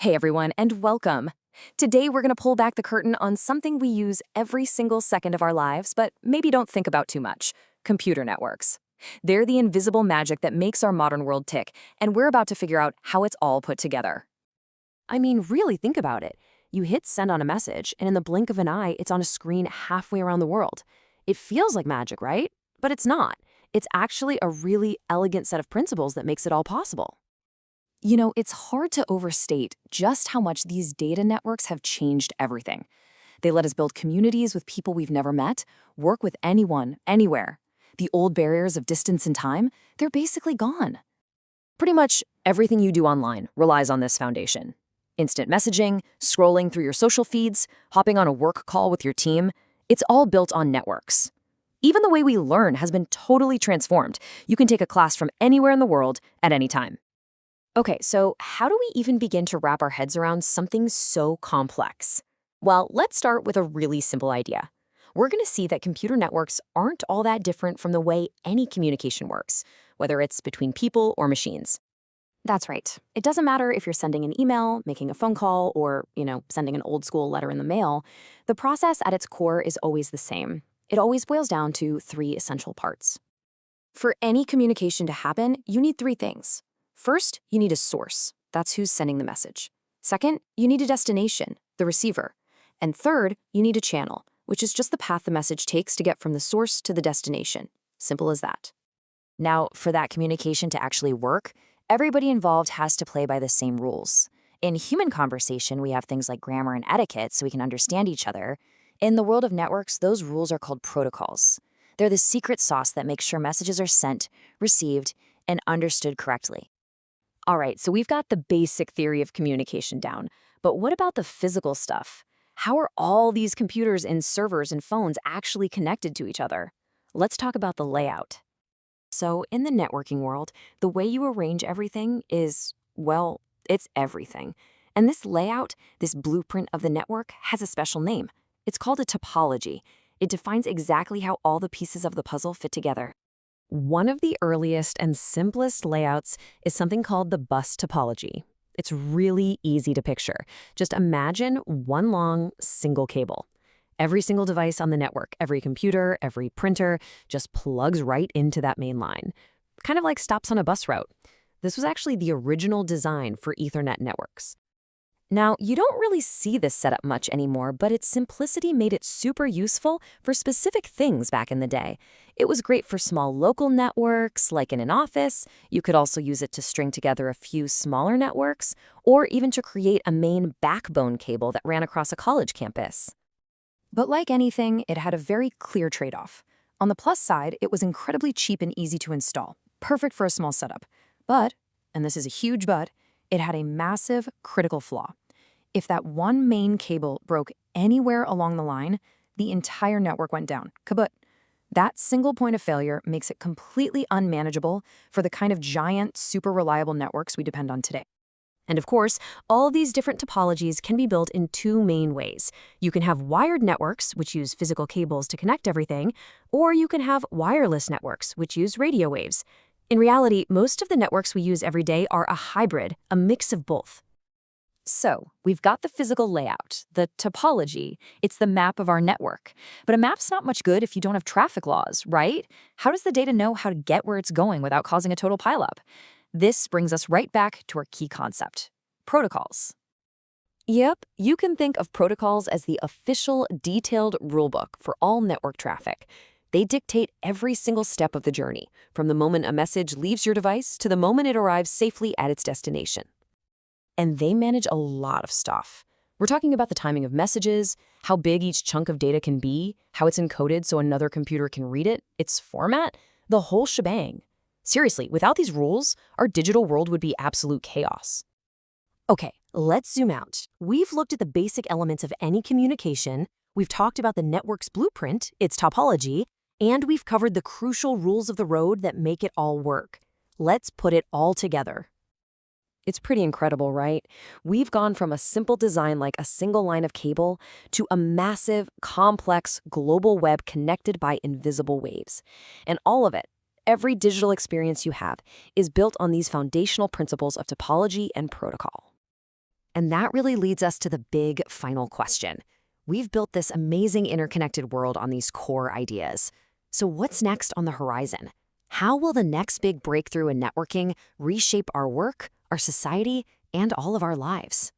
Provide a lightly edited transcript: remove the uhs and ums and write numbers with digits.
Hey everyone, and welcome. Today we're going to pull back the curtain on something we use every single second of our lives, but maybe don't think about too much: computer networks. They're the invisible magic that makes our modern world tick, and we're about to figure out how it's all put together. I mean, really think about it. You hit send on a message, and in the blink of an eye, it's on a screen halfway around the world. It feels like magic, right? But it's not. It's actually a really elegant set of principles that makes it all possible. You know, it's hard to overstate just how much these data networks have changed everything. They let us build communities with people we've never met, work with anyone, anywhere. The old barriers of distance and time, they're basically gone. Pretty much everything you do online relies on this foundation. Instant messaging, scrolling through your social feeds, hopping on a work call with your team, it's all built on networks. Even the way we learn has been totally transformed. You can take a class from anywhere in the world at any time. Okay, so how do we even begin to wrap our heads around something so complex? Well, let's start with a really simple idea. We're going to see that computer networks aren't all that different from the way any communication works, whether it's between people or machines. That's right. It doesn't matter if you're sending an email, making a phone call, or, sending an old school letter in the mail. The process at its core is always the same. It always boils down to three essential parts. For any communication to happen, you need three things. First, you need a source. That's who's sending the message. Second, you need a destination, the receiver. And third, you need a channel, which is just the path the message takes to get from the source to the destination. Simple as that. Now, for that communication to actually work, everybody involved has to play by the same rules. In human conversation, we have things like grammar and etiquette so we can understand each other. In the world of networks, those rules are called protocols. They're the secret sauce that makes sure messages are sent, received, and understood correctly. All right, so we've got the basic theory of communication down, but what about the physical stuff? How are all these computers and servers and phones actually connected to each other? Let's talk about the layout. So in the networking world, the way you arrange everything is, well, it's everything. And this layout, this blueprint of the network, has a special name. It's called a topology. It defines exactly how all the pieces of the puzzle fit together. One of the earliest and simplest layouts is something called the bus topology. It's really easy to picture. Just imagine one long, single cable. Every single device on the network, every computer, every printer, just plugs right into that main line. Kind of like stops on a bus route. This was actually the original design for Ethernet networks. Now, you don't really see this setup much anymore, but its simplicity made it super useful for specific things back in the day. It was great for small local networks, like in an office. You could also use it to string together a few smaller networks, or even to create a main backbone cable that ran across a college campus. But like anything, it had a very clear trade-off. On the plus side, it was incredibly cheap and easy to install, perfect for a small setup. But, and this is a huge but, it had a massive critical flaw. If that one main cable broke anywhere along the line, the entire network went down, kaput. That single point of failure makes it completely unmanageable for the kind of giant, super reliable networks we depend on today. And of course, all these different topologies can be built in two main ways. You can have wired networks, which use physical cables to connect everything, or you can have wireless networks, which use radio waves. In reality, most of the networks we use every day are a hybrid, a mix of both. So, we've got the physical layout, the topology. It's the map of our network. But a map's not much good if you don't have traffic laws, right? How does the data know how to get where it's going without causing a total pileup? This brings us right back to our key concept: protocols. Yep, you can think of protocols as the official, detailed rulebook for all network traffic. They dictate every single step of the journey, from the moment a message leaves your device to the moment it arrives safely at its destination. And they manage a lot of stuff. We're talking about the timing of messages, how big each chunk of data can be, how it's encoded so another computer can read it, its format, the whole shebang. Seriously, without these rules, our digital world would be absolute chaos. Okay, let's zoom out. We've looked at the basic elements of any communication, we've talked about the network's blueprint, its topology, and we've covered the crucial rules of the road that make it all work. Let's put it all together. It's pretty incredible, right? We've gone from a simple design like a single line of cable to a massive, complex, global web connected by invisible waves. And all of it, every digital experience you have, is built on these foundational principles of topology and protocol. And that really leads us to the big final question. We've built this amazing interconnected world on these core ideas. So what's next on the horizon? How will the next big breakthrough in networking reshape our work, our society, and all of our lives?